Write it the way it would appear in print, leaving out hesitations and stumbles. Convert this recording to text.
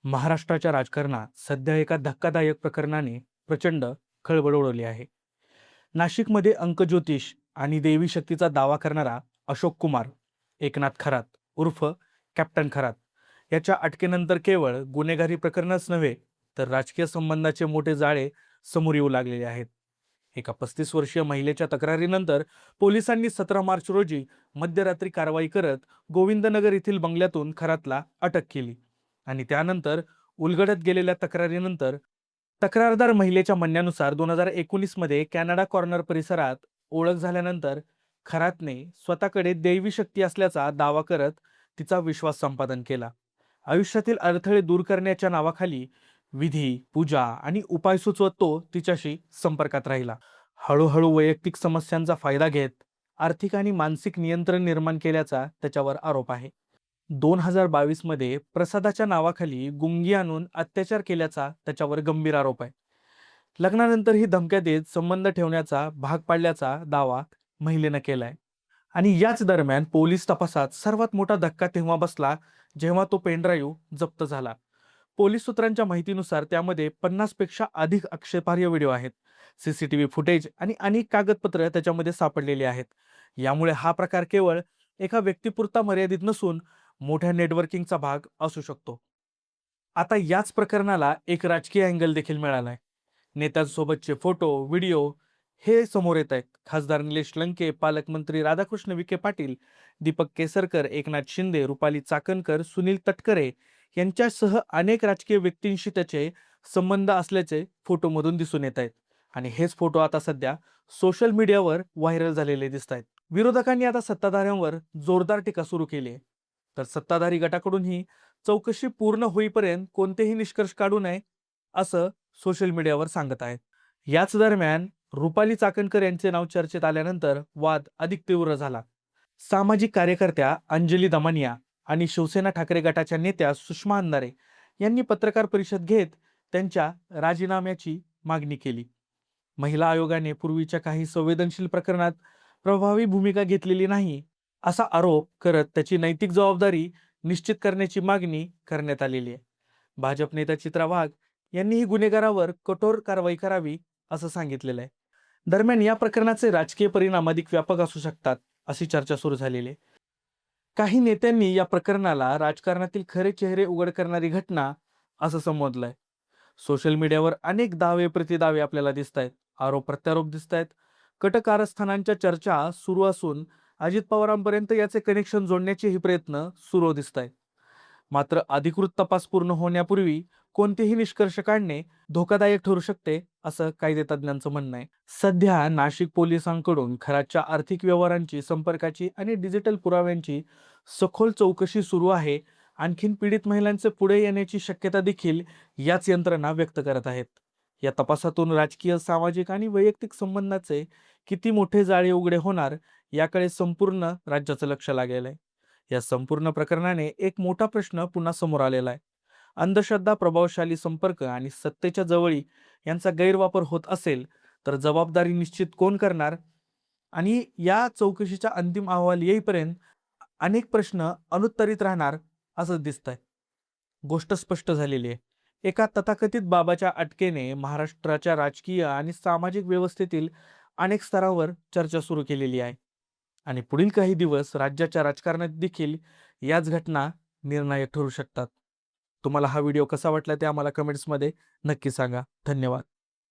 महाराष्ट्राच्या राजकारणात सध्या एका धक्कादायक प्रकरणाने प्रचंड खळबळ उडवली आहे. नाशिकमध्ये अंकज्योतिष आणि देवी शक्तीचा दावा करणारा अशोक कुमार एकनाथ खरात उर्फ कॅप्टन खरात याच्या अटकेनंतर केवळ गुन्हेगारी प्रकरणच नव्हे तर राजकीय संबंधाचे मोठे जाळे समोर येऊ लागलेले आहेत. एका 35 वर्षीय महिलेच्या तक्रारीनंतर पोलिसांनी 17 मार्च रोजी मध्यरात्री कारवाई करत गोविंदनगर येथील बंगल्यातून खरातला अटक केली आणि त्यानंतर उलगडत गेलेल्या तक्रारीनंतर तक्रारदार महिलेच्या म्हणण्यानुसार 2019 मध्ये कॅनडा कॉर्नर परिसरात ओळख झाल्यानंतर खरातने स्वतःकडे दैवी शक्ती असल्याचा दावा करत तिचा विश्वास संपादन केला. आयुष्यातील अडथळे दूर करण्याच्या नावाखाली विधी, पूजा आणि उपाय सुचवत तो तिच्याशी संपर्कात राहिला. हळूहळू वैयक्तिक समस्यांचा फायदा घेत आर्थिक आणि मानसिक नियंत्रण निर्माण केल्याचा त्याच्यावर आरोप आहे. 2022 मध्ये प्रसादाच्या नावाखाली गुंगी आणून अत्याचार केल्याचा त्याच्यावर गंभीर आरोप आहे. लग्नानंतरही धमक्या देत संबंध ठेवण्याचा भाग पाडल्याचा दावा महिलेनं केलाय. आणि याच दरम्यान पोलीस तपासात सर्वात मोठा धक्का तेव्हा बसला जेव्हा तो पेनड्राईव्ह जप्त झाला. पोलीस सूत्रांच्या माहितीनुसार त्यामध्ये 50 पेक्षा अधिक आक्षेपार्ह व्हिडिओ आहेत. सीसीटीव्ही फुटेज आणि अनेक कागदपत्र त्याच्यामध्ये सापडलेली आहेत. यामुळे हा प्रकार केवळ एका व्यक्तीपुरता मर्यादित नसून मोठ्या नेटवर्किंगचा भाग असू शकतो. आता याच प्रकरणाला एक राजकीय अँगल देखील मिळालाय. नेत्यांसोबतचे फोटो, व्हिडिओ हे समोर येत आहेत. खासदार निलेश लंके, पालकमंत्री राधाकृष्ण विखे पाटील, दीपक केसरकर, एकनाथ शिंदे, रुपाली चाकणकर, सुनील तटकरे यांच्यासह अनेक राजकीय व्यक्तींशी त्याचे संबंध असल्याचे फोटोमधून दिसून येत आहेत. आणि हेच फोटो आता सध्या सोशल मीडियावर व्हायरल झालेले दिसत आहेत. विरोधकांनी आता सत्ताधाऱ्यांवर जोरदार टीका सुरू केली आहे. तर सत्ताधारी गटाकडून ही चौकशी पूर्ण होईपर्यंत कोणतेही निष्कर्ष काढू नये असं सोशल मीडियावर सांगत आहेत. याच दरम्यान रुपाली चाकणकर यांचे नाव चर्चेत आल्यानंतर वाद अधिक तीव्र झाला. सामाजिक कार्यकर्त्या अंजली दमानिया आणि शिवसेना ठाकरे गटाच्या नेत्या सुषमा अंधारे यांनी पत्रकार परिषद घेत त्यांच्या राजीनाम्याची मागणी केली. महिला आयोगाने पूर्वीच्या काही संवेदनशील प्रकरणात प्रभावी भूमिका घेतलेली नाही असा आरोप करत त्याची नैतिक जबाबदारी निश्चित करण्याची मागणी करण्यात आलेली आहे. भाजप नेता चित्रा वाघ यांनीही गुन्हेगारावर कठोर कारवाई करावी असं सांगितलेलं आहे. दरम्यान या प्रकरणाचे राजकीय परिणाम अधिक व्यापक असू शकतात अशी चर्चा सुरू झालेली आहे. काही नेत्यांनी या प्रकरणाला राजकारणातील खरे चेहरे उघड करणारी घटना असं संबोधलंय. सोशल मीडियावर अनेक दावे प्रतिदावे आपल्याला दिसत आहेत. आरोप प्रत्यारोप दिसत आहेत. कट कारस्थानांच्या चर्चा सुरू असून अजित पवारांपर्यंत याचे कनेक्शन जोडण्याचेही प्रयत्न सुरू दिसत आहेत. मात्र अधिकृत तपास पूर्ण होण्यापूर्वी कोणतेही निष्कर्ष काढणे धोकादायक ठरू शकते असं कायदेतज्ञांचं म्हणणं आहे. सध्या नाशिक पोलिसांकडून खरातच्या आर्थिक व्यवहारांची, संपर्काची आणि डिजिटल पुराव्यांची सखोल चौकशी सुरू आहे. आणखीन पीडित महिलांचे पुढे येण्याची शक्यता देखील याच यंत्रणा व्यक्त करत आहेत. या तपासातून राजकीय, सामाजिक आणि वैयक्तिक संबंधाचे किती मोठे जाळे उघडे होणार याकडे संपूर्ण राज्याचं लक्ष लागेल आहे. या संपूर्ण प्रकरणाने एक मोठा प्रश्न पुन्हा समोर आलेला आहे. अंधश्रद्धा, प्रभावशाली संपर्क आणि सत्तेच्या जवळी यांचा गैरवापर होत असेल तर जबाबदारी निश्चित कोण करणार? आणि या चौकशीचा अंतिम अहवाल येईपर्यंत अनेक प्रश्न अनुत्तरित राहणार असं दिसतंय. गोष्ट स्पष्ट झालेली आहे. एका तथाकथित बाबाच्या अटकेने महाराष्ट्राच्या राजकीय आणि सामाजिक व्यवस्थेतील अनेक स्तरावर चर्चा सुरू केलेली आहे. आणि पुढील काही दिवस राज्याच्या राजकारणात देखील याच घटना निर्णायक ठरू शकतात. तुम्हाला हा व्हिडिओ कसा वाटला ते आम्हाला कमेंट्समध्ये नक्की सांगा. धन्यवाद.